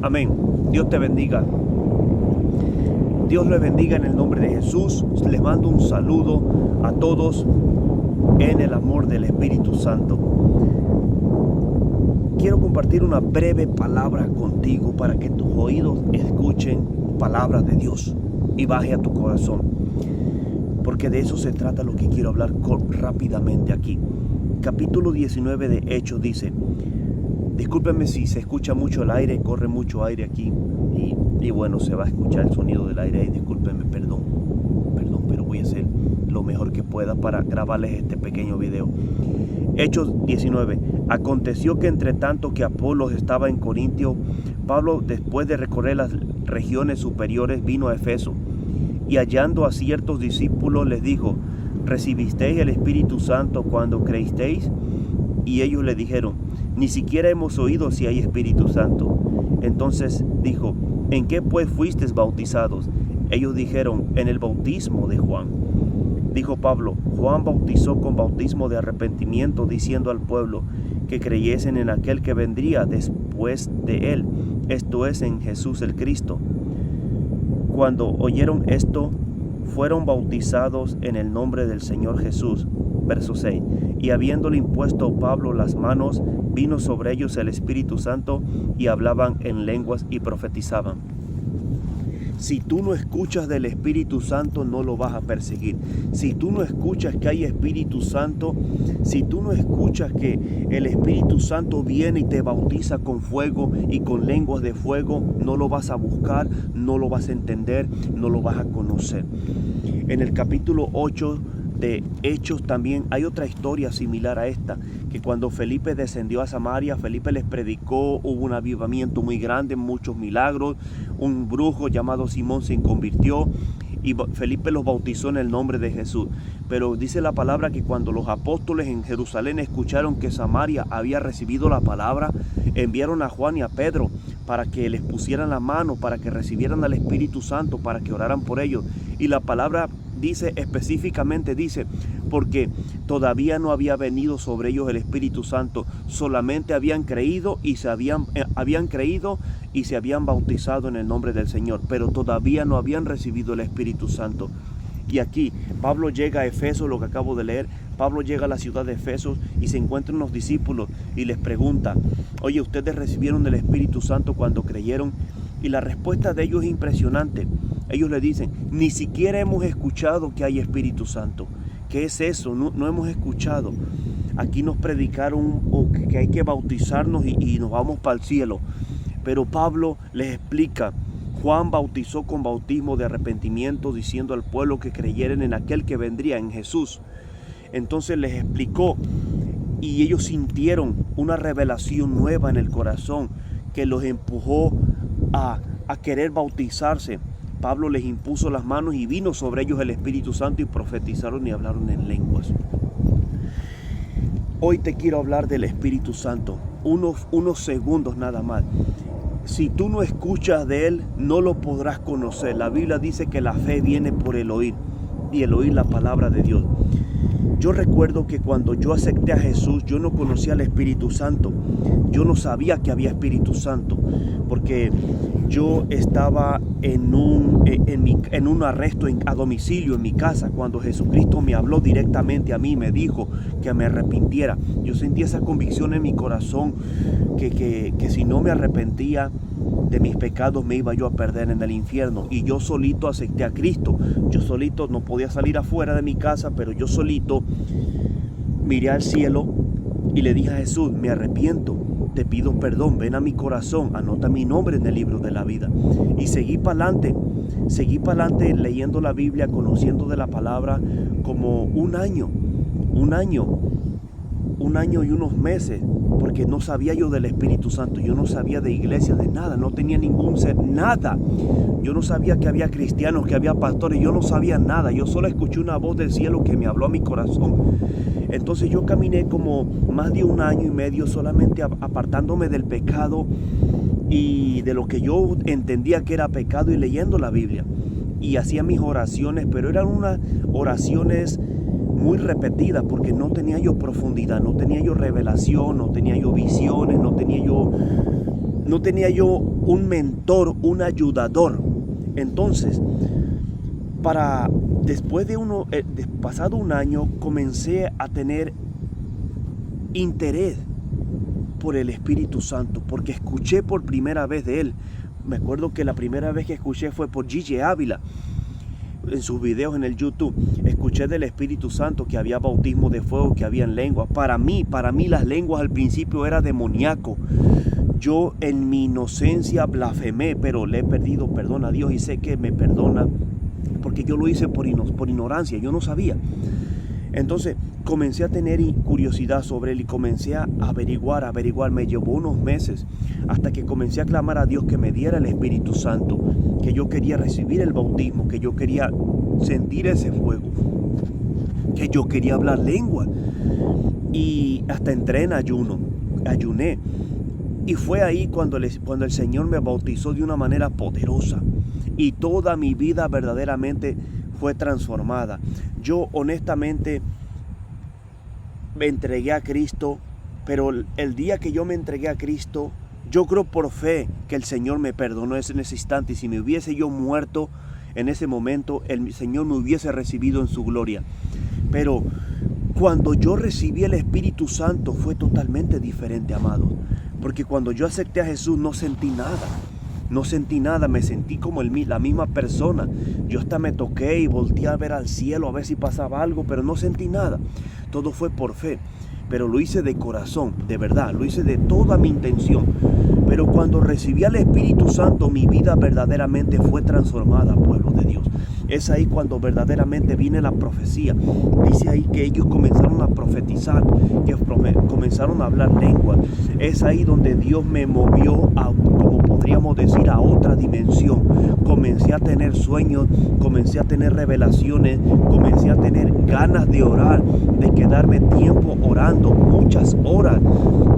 Amén. Dios te bendiga. Dios les bendiga en el nombre de Jesús. Les mando un saludo a todos en el amor del Espíritu Santo. Quiero compartir una breve palabra contigo para que tus oídos escuchen palabras de Dios y baje a tu corazón. Porque de eso se trata lo que quiero hablar rápidamente aquí. Capítulo 19 de Hechos dice, discúlpenme si se escucha mucho el aire, corre mucho aire aquí y bueno, se va a escuchar el sonido del aire y discúlpenme, perdón, pero voy a hacer lo mejor que pueda para grabarles este pequeño video. Hechos 19. Aconteció que entre tanto que Apolos estaba en Corintio, Pablo, después de recorrer las regiones superiores, vino a Efeso, y hallando a ciertos discípulos les dijo, ¿recibisteis el Espíritu Santo cuando creísteis? Y ellos le dijeron, ni siquiera hemos oído si hay Espíritu Santo. Entonces dijo, ¿en qué pues fuisteis bautizados? Ellos dijeron, en el bautismo de Juan. Dijo Pablo, Juan bautizó con bautismo de arrepentimiento, diciendo al pueblo que creyesen en aquel que vendría después de él, esto es, en Jesús el Cristo. Cuando oyeron esto, fueron bautizados en el nombre del Señor Jesús. Verso 6. Y habiéndole impuesto Pablo las manos, vino sobre ellos el Espíritu Santo, y hablaban en lenguas y profetizaban. Si tú no escuchas del Espíritu Santo, no lo vas a perseguir. Si tú no escuchas que hay Espíritu Santo, si tú no escuchas que el Espíritu Santo viene y te bautiza con fuego y con lenguas de fuego, no lo vas a buscar, no lo vas a entender, no lo vas a conocer. En el capítulo 8 de Hechos también hay otra historia similar a esta, que cuando Felipe descendió a Samaria, Felipe les predicó, hubo un avivamiento muy grande, muchos milagros, un brujo llamado Simón se convirtió y Felipe los bautizó en el nombre de Jesús. Pero dice la palabra que cuando los apóstoles en Jerusalén escucharon que Samaria había recibido la palabra, enviaron a Juan y a Pedro para que les pusieran la mano, para que recibieran al Espíritu Santo, para que oraran por ellos. Y la palabra dice específicamente, dice, porque todavía no había venido sobre ellos el Espíritu Santo, solamente habían creído y se habían bautizado en el nombre del Señor, pero todavía no habían recibido el Espíritu Santo. Y aquí Pablo llega a Efeso, lo que acabo de leer. Pablo llega a la ciudad de Efeso y se encuentra unos discípulos y les pregunta, oye, ¿ustedes recibieron el Espíritu Santo cuando creyeron? Y la respuesta de ellos es impresionante. Ellos le dicen, ni siquiera hemos escuchado que hay Espíritu Santo. ¿Qué es eso? No hemos escuchado. Aquí nos predicaron que hay que bautizarnos y nos vamos para el cielo. Pero Pablo les explica, Juan bautizó con bautismo de arrepentimiento, diciendo al pueblo que creyeran en aquel que vendría, en Jesús. Entonces les explicó y ellos sintieron una revelación nueva en el corazón que los empujó a querer bautizarse. Pablo les impuso las manos y vino sobre ellos el Espíritu Santo y profetizaron y hablaron en lenguas. Hoy te quiero hablar del Espíritu Santo, unos segundos nada más. Si tú no escuchas de Él, no lo podrás conocer. La Biblia dice que la fe viene por el oír y el oír la palabra de Dios. Yo recuerdo que cuando yo acepté a Jesús, yo no conocía al Espíritu Santo. Yo no sabía que había Espíritu Santo, porque yo estaba en un arresto a domicilio en mi casa, cuando Jesucristo me habló directamente a mí, me dijo que me arrepintiera. Yo sentí esa convicción en mi corazón que si no me arrepentía de mis pecados me iba yo a perder en el infierno. Y yo solito acepté a Cristo. Yo solito no podía salir afuera de mi casa, pero yo solito miré al cielo y le dije a Jesús, me arrepiento, te pido perdón, ven a mi corazón, anota mi nombre en el libro de la vida. Y seguí para adelante leyendo la Biblia, conociendo de la palabra como un año y unos meses, porque no sabía yo del Espíritu Santo, yo no sabía de iglesia, de nada, no tenía ningún ser, nada. Yo no sabía que había cristianos, que había pastores, yo no sabía nada, yo solo escuché una voz del cielo que me habló a mi corazón. Entonces yo caminé como más de un año y medio solamente apartándome del pecado y de lo que yo entendía que era pecado y leyendo la Biblia. Y hacía mis oraciones, pero eran unas oraciones muy repetidas porque no tenía yo profundidad, no tenía yo revelación, no tenía yo visiones, no tenía yo no tenía yo un mentor, un ayudador. Entonces, después de pasado un año, comencé a tener interés por el Espíritu Santo, porque escuché por primera vez de él. Me acuerdo que la primera vez que escuché fue por Gigi Ávila, en sus videos en el YouTube. Escuché del Espíritu Santo, que había bautismo de fuego, que había en lenguas. Para mí las lenguas al principio era demoníaco. Yo en mi inocencia blasfemé, pero le he pedido perdón a Dios y sé que me perdona, porque yo lo hice por ignorancia, yo no sabía. Entonces comencé a tener curiosidad sobre él y comencé a averiguar. Me llevó unos meses hasta que comencé a clamar a Dios que me diera el Espíritu Santo, que yo quería recibir el bautismo, que yo quería sentir ese fuego, que yo quería hablar lengua. Y hasta entré en ayuné. Y fue ahí cuando el Señor me bautizó de una manera poderosa. Y toda mi vida verdaderamente fue transformada. Yo honestamente me entregué a Cristo, pero el día que yo me entregué a Cristo, yo creo por fe que el Señor me perdonó en ese instante. Y si me hubiese yo muerto en ese momento, el Señor me hubiese recibido en su gloria. Pero cuando yo recibí el Espíritu Santo fue totalmente diferente, amados. Porque cuando yo acepté a Jesús no sentí nada, me sentí como la misma persona. Yo hasta me toqué y volteé a ver al cielo a ver si pasaba algo, pero no sentí nada. Todo fue por fe, pero lo hice de corazón, de verdad, lo hice de toda mi intención. Pero cuando recibí al Espíritu Santo, mi vida verdaderamente fue transformada, pueblo de Dios. Es ahí cuando verdaderamente viene la profecía. Dice ahí que ellos comenzaron a profetizar, que comenzaron a hablar lengua. Es ahí donde Dios me movió como podríamos decir, a otra dimensión. Comencé a tener sueños, comencé a tener revelaciones, comencé a tener ganas de orar, de quedarme tiempo orando, muchas horas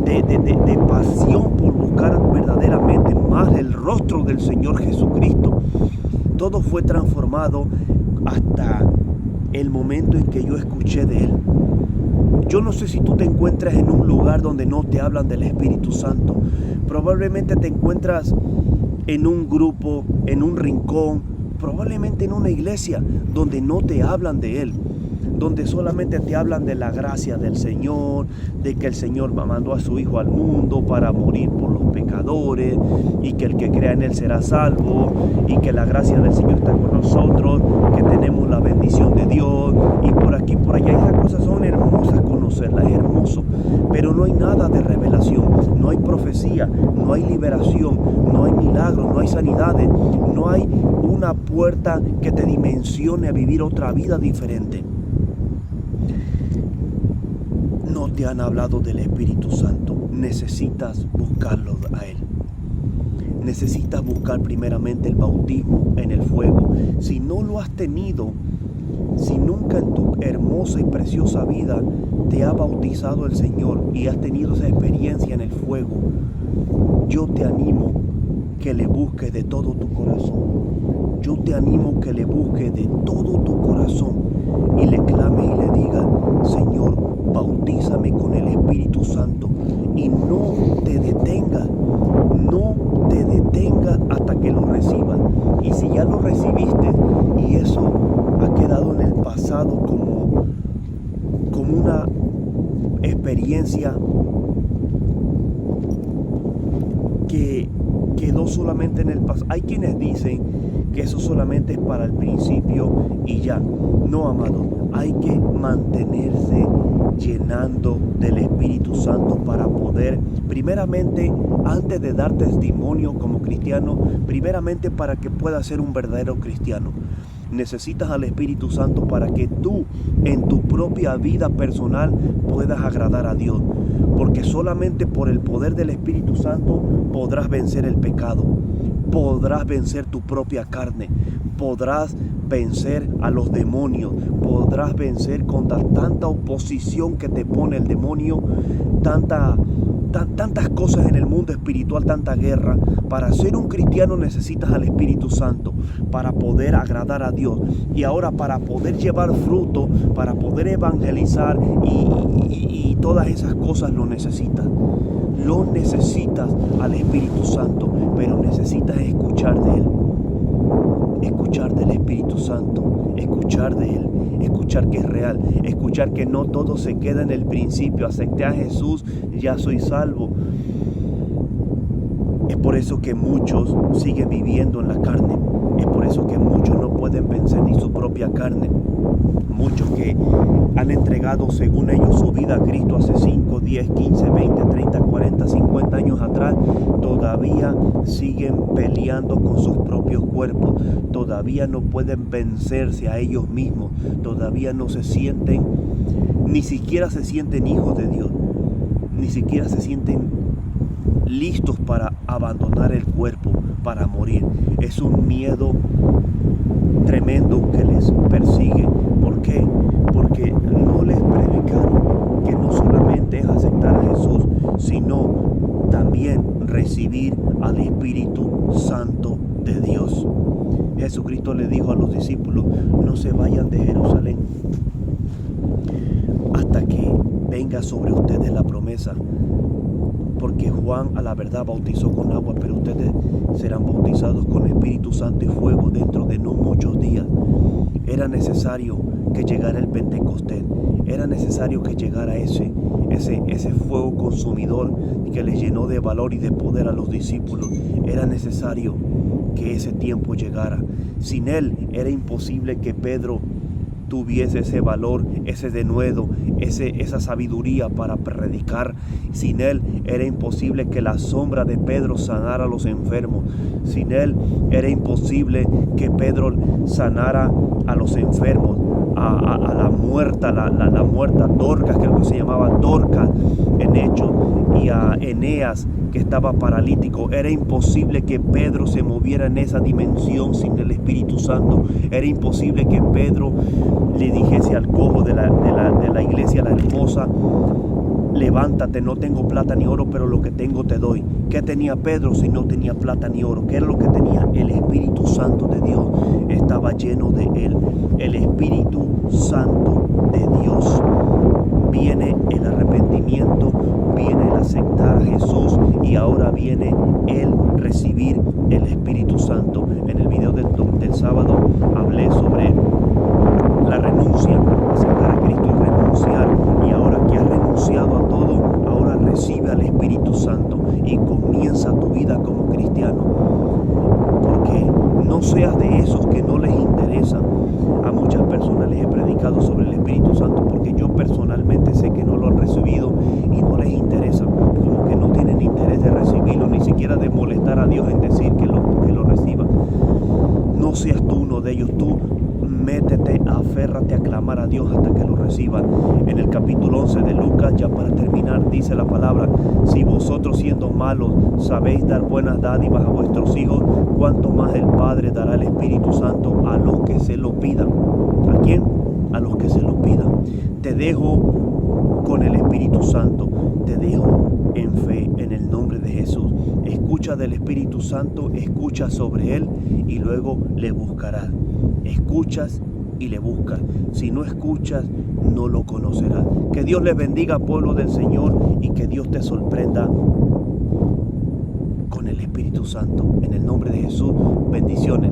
de pasión por buscar verdaderamente más el rostro del Señor Jesucristo. Todo fue transformado hasta el momento en que yo escuché de Él. Yo no sé si tú te encuentras en un lugar donde no te hablan del Espíritu Santo. Probablemente te encuentras en un grupo, en un rincón, probablemente en una iglesia donde no te hablan de Él, donde solamente te hablan de la gracia del Señor, de que el Señor mandó a su Hijo al mundo para morir por los pecadores y que el que crea en Él será salvo y que la gracia del Señor está con nosotros, que tenemos la bendición de Dios y por aquí, por allá. Esas cosas son hermosas conocerlas, es hermoso, pero no hay nada de revelación, no hay profecía, no hay liberación, no hay milagros, no hay sanidades, no hay una puerta que te dimensione a vivir otra vida diferente. No te han hablado del Espíritu Santo. Necesitas buscarlo a Él. Necesitas buscar primeramente el bautismo en el fuego. Si no lo has tenido, si nunca en tu hermosa y preciosa vida te ha bautizado el Señor y has tenido esa experiencia en el fuego, yo te animo que le busques de todo tu corazón. Yo te animo que le busques de todo tu corazón y le clame y le diga: Señor, bautízame con el Espíritu Santo, y no te detengas hasta que lo recibas. Y si ya lo recibiste y eso ha quedado en el pasado como una experiencia que quedó solamente en el pasado. Hay quienes dicen que eso solamente es para el principio y ya. No, amado, hay que mantenerse llenando del Espíritu Santo para poder, primeramente, antes de dar testimonio como cristiano, primeramente para que puedas ser un verdadero cristiano. Necesitas al Espíritu Santo para que tú en tu propia vida personal puedas agradar a Dios, porque solamente por el poder del Espíritu Santo podrás vencer el pecado, podrás vencer tu propia carne, podrás vencer a los demonios, podrás vencer contra tanta oposición que te pone el demonio, tantas cosas en el mundo espiritual, tanta guerra. Para ser un cristiano necesitas al Espíritu Santo para poder agradar a Dios, y ahora para poder llevar fruto, para poder evangelizar y todas esas cosas lo necesitas al Espíritu Santo, pero necesitas escuchar de Él, escuchar del Espíritu Santo, escuchar de Él, escuchar que es real, escuchar que no todo se queda en el principio. Acepté a Jesús, ya soy salvo. Es por eso que muchos siguen viviendo en la carne. Es por eso que muchos no pueden vencer ni su propia carne. Muchos que han entregado según ellos su vida a Cristo hace 5, 10, 15, 20, 30, 40, 50 años atrás, todavía siguen peleando con sus propios cuerpos. Todavía no pueden vencerse a ellos mismos. Todavía no se sienten, ni siquiera se sienten hijos de Dios. Ni siquiera se sienten listos para abandonar el cuerpo, para morir. Es un miedo tremendo que les persigue. ¿Por qué? Porque no les predicaron que no solamente es aceptar a Jesús, sino también recibir al Espíritu Santo de Dios. Jesucristo le dijo a los discípulos: no se vayan de Jerusalén hasta que venga sobre ustedes la promesa. Porque Juan a la verdad bautizó con agua, pero ustedes serán bautizados con Espíritu Santo y fuego dentro de no muchos días. Era necesario que llegara el Pentecostés. Era necesario que llegara ese fuego consumidor que les llenó de valor y de poder a los discípulos. Era necesario que ese tiempo llegara. Sin él era imposible que Pedro tuviese ese valor, ese denuedo, esa sabiduría para predicar. Sin él era imposible que la sombra de Pedro sanara a los enfermos. Sin él era imposible que Pedro sanara a los enfermos, a la muerta, la muerta Dorcas, creo que se llamaba Dorcas en Hechos, y a Eneas, que estaba paralítico. Era imposible que Pedro se moviera en esa dimensión sin el Espíritu Santo. Era imposible que Pedro le dijese al cojo de la iglesia, la hermosa: levántate, no tengo plata ni oro, pero lo que tengo te doy. ¿Qué tenía Pedro si no tenía plata ni oro? ¿Qué era lo que tenía? El Espíritu Santo de Dios. Estaba lleno de él. El Espíritu Santo de Dios. Viene el arrepentimiento, viene el aceptar a Jesús, y ahora viene el recibir el Espíritu Santo. En el video del sábado hablé sobre la renuncia, aceptar a Cristo y renunciar. Y ahora que has renunciado a todo, ahora recibe al Espíritu Santo y comienza tu vida como cristiano. Porque no seas de esos que no les interesa. A muchas personas les he predicado sobre el Espíritu Santo porque yo personalmente sé que no lo han recibido y no les interesa. Como que no tienen interés de recibirlo, ni siquiera de molestar a Dios en decir que lo reciban. No seas tú uno de ellos. Tú métete, aférrate a clamar a Dios hasta que lo reciban. En el capítulo 11 de Lucas, ya para terminar, dice la palabra: si vosotros, siendo malos, sabéis dar buenas dádivas a vuestros hijos, cuánto más el Padre dará el Espíritu Santo a los que se lo pidan. ¿A quién? A los que se lo pidan. Te dejo con el Espíritu Santo. Te dejo en fe, en el nombre de Jesús. Escucha del Espíritu Santo, escucha sobre él y luego le buscarás. Escuchas y le buscas. Si no escuchas, no lo conocerás. Que Dios les bendiga, pueblo del Señor, y que Dios te sorprenda con el Espíritu Santo. En el nombre de Jesús, bendiciones.